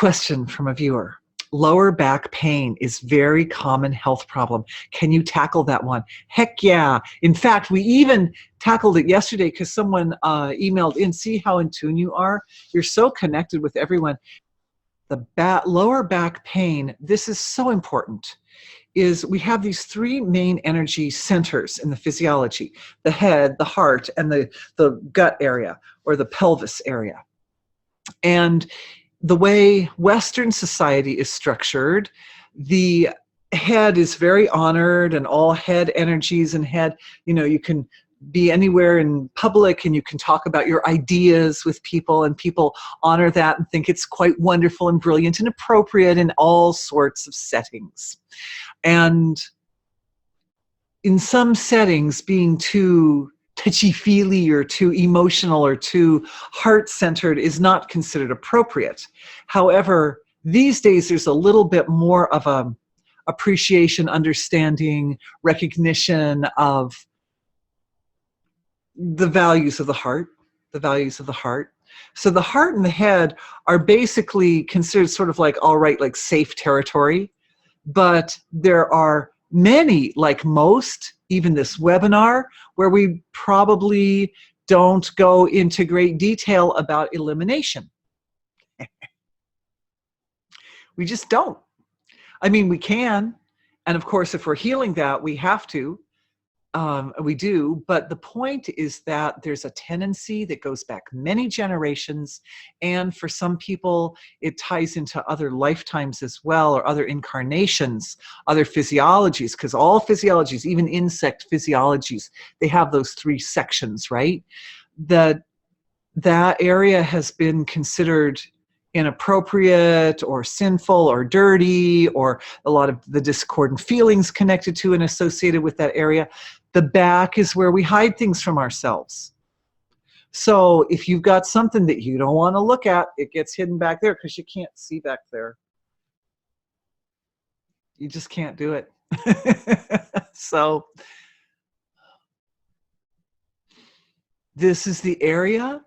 question from a viewer. Lower back pain is very common health problem. Can you tackle that one? Heck yeah. In fact, we even tackled it yesterday because someone emailed in, see how in tune you are? You're so connected with everyone. The lower back pain, this is so important, is we have these three main energy centers in the physiology: the head, the heart, and the gut area or the pelvis area. And the way Western society is structured, the head is very honored, and all head energies and head, you can be anywhere in public and you can talk about your ideas with people, and people honor that and think it's quite wonderful and brilliant and appropriate in all sorts of settings. And in some settings, being too touchy-feely or too emotional or too heart-centered is not considered appropriate. However, these days there's a little bit more of a appreciation, understanding, recognition of the values of the heart, So the heart and the head are basically considered sort of like, all right, like safe territory, but there are many, like most, even this webinar, where we probably don't go into great detail about elimination. We just don't. I mean, we can, and of course, if we're healing that, we have to. We do, but the point is that there's a tendency that goes back many generations, and for some people it ties into other lifetimes as well, or other incarnations, other physiologies, because all physiologies, even insect physiologies, they have those three sections, right? That area has been considered inappropriate or sinful or dirty, or a lot of the discordant feelings connected to and associated with that area. The back is where we hide things from ourselves. So if you've got something that you don't want to look at, it gets hidden back there because you can't see back there. You just can't do it. So this is the area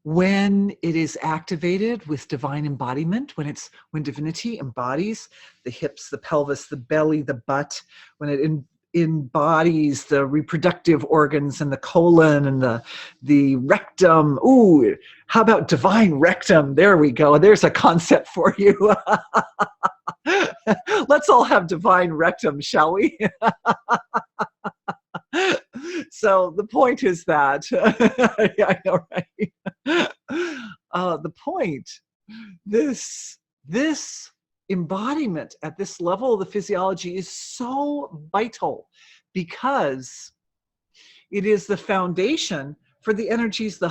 when it is activated with divine embodiment, when divinity embodies the hips, the pelvis, the belly, the butt, when it embodies the reproductive organs and the colon and the rectum. Ooh, how about divine rectum? There we go. There's a concept for you. Let's all have divine rectum, shall we? So the point is that, yeah, I know, right? The point, this embodiment at this level of the physiology is so vital, because it is the foundation for the energies, the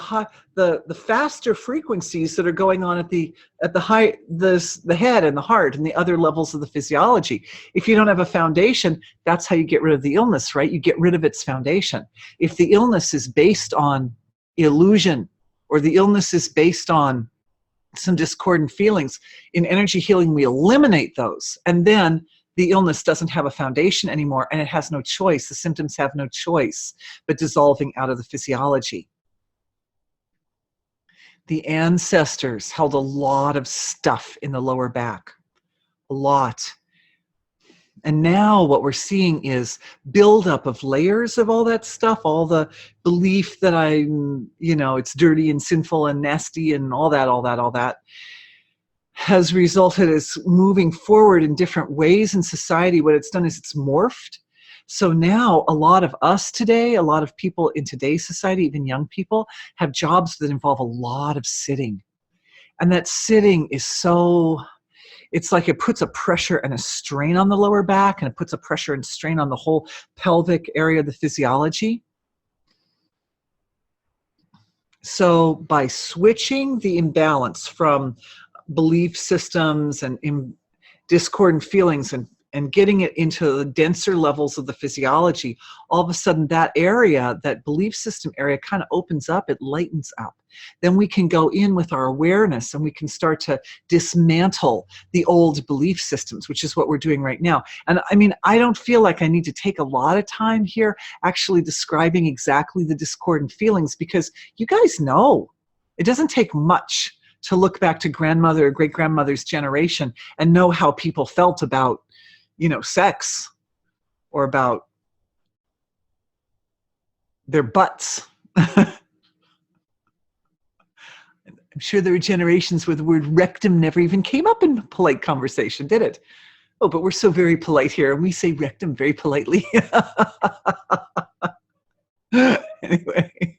faster frequencies that are going on at the head and the heart and the other levels of the physiology. If you don't have a foundation, that's how you get rid of the illness, right? You get rid of its foundation. If the illness is based on illusion, or the illness is based on some discordant feelings, in energy healing we eliminate those, and then the illness doesn't have a foundation anymore, and it has no choice. The symptoms have no choice but dissolving out of the physiology. The ancestors held a lot of stuff in the lower back, a lot. And now what we're seeing is buildup of layers of all that stuff, all the belief that it's dirty and sinful and nasty and all that has resulted as moving forward in different ways in society. What it's done is it's morphed. So now a lot of us today, a lot of people in today's society, even young people, have jobs that involve a lot of sitting. And that sitting is it's like it puts a pressure and a strain on the lower back, and it puts a pressure and strain on the whole pelvic area of the physiology. So by switching the imbalance from belief systems and discordant feelings and getting it into the denser levels of the physiology, all of a sudden that area, that belief system area, kind of opens up, it lightens up. Then we can go in with our awareness and we can start to dismantle the old belief systems, which is what we're doing right now. And I mean, I don't feel like I need to take a lot of time here actually describing exactly the discordant feelings, because you guys know it doesn't take much to look back to grandmother or great grandmother's generation and know how people felt about, sex or about their butts. I'm sure there were generations where the word rectum never even came up in polite conversation, did it? Oh, but we're so very polite here, and we say rectum very politely. Anyway,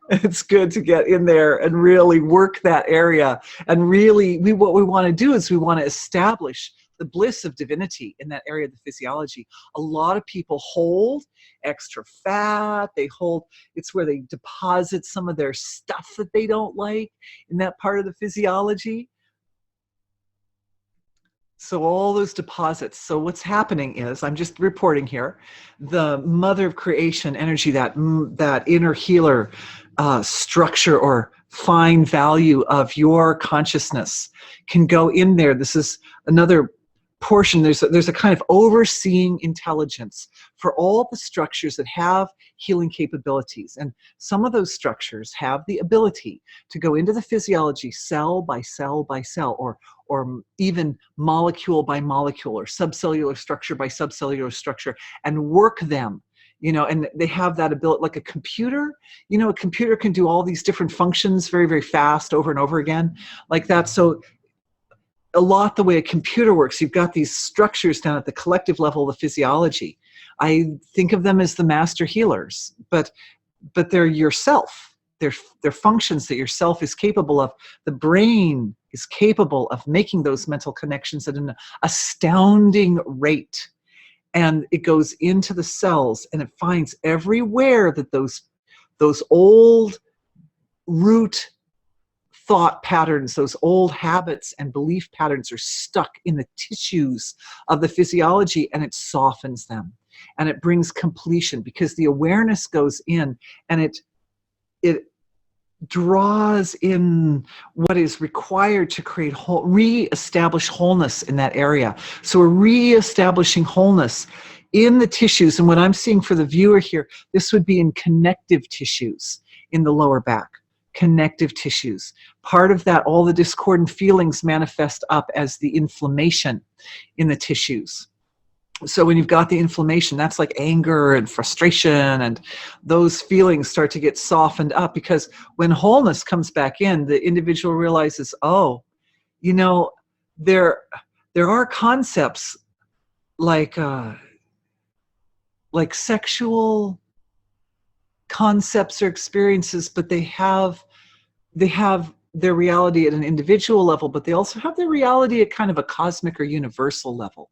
it's good to get in there and really work that area. And really, what we want to do is we want to establish the bliss of divinity in that area of the physiology. A lot of people hold extra fat. It's where they deposit some of their stuff that they don't like in that part of the physiology. So all those deposits. So what's happening is, I'm just reporting here, the mother of creation energy, that inner healer structure or fine value of your consciousness can go in there. This is another portion. There's a kind of overseeing intelligence for all the structures that have healing capabilities. And some of those structures have the ability to go into the physiology cell by cell by cell, or even molecule by molecule, or subcellular structure by subcellular structure, and work them. And they have that ability, like a computer. A computer can do all these different functions very, very fast over and over again, like that. So a lot the way a computer works, you've got these structures down at the collective level of the physiology. I think of them as the master healers, but they're yourself. They're functions that yourself is capable of. The brain is capable of making those mental connections at an astounding rate. And it goes into the cells, and it finds everywhere that those old root thought patterns, those old habits and belief patterns are stuck in the tissues of the physiology, and it softens them. And it brings completion, because the awareness goes in and it draws in what is required to create re-establish wholeness in that area. So we're re-establishing wholeness in the tissues. And what I'm seeing for the viewer here, this would be in connective tissues in the lower back. Connective tissues. Part of that, all the discordant feelings manifest up as the inflammation in the tissues. So when you've got the inflammation, that's like anger and frustration, and those feelings start to get softened up, because when wholeness comes back in, the individual realizes, oh, there are concepts like sexual concepts or experiences, but they have their reality at an individual level, but they also have their reality at kind of a cosmic or universal level.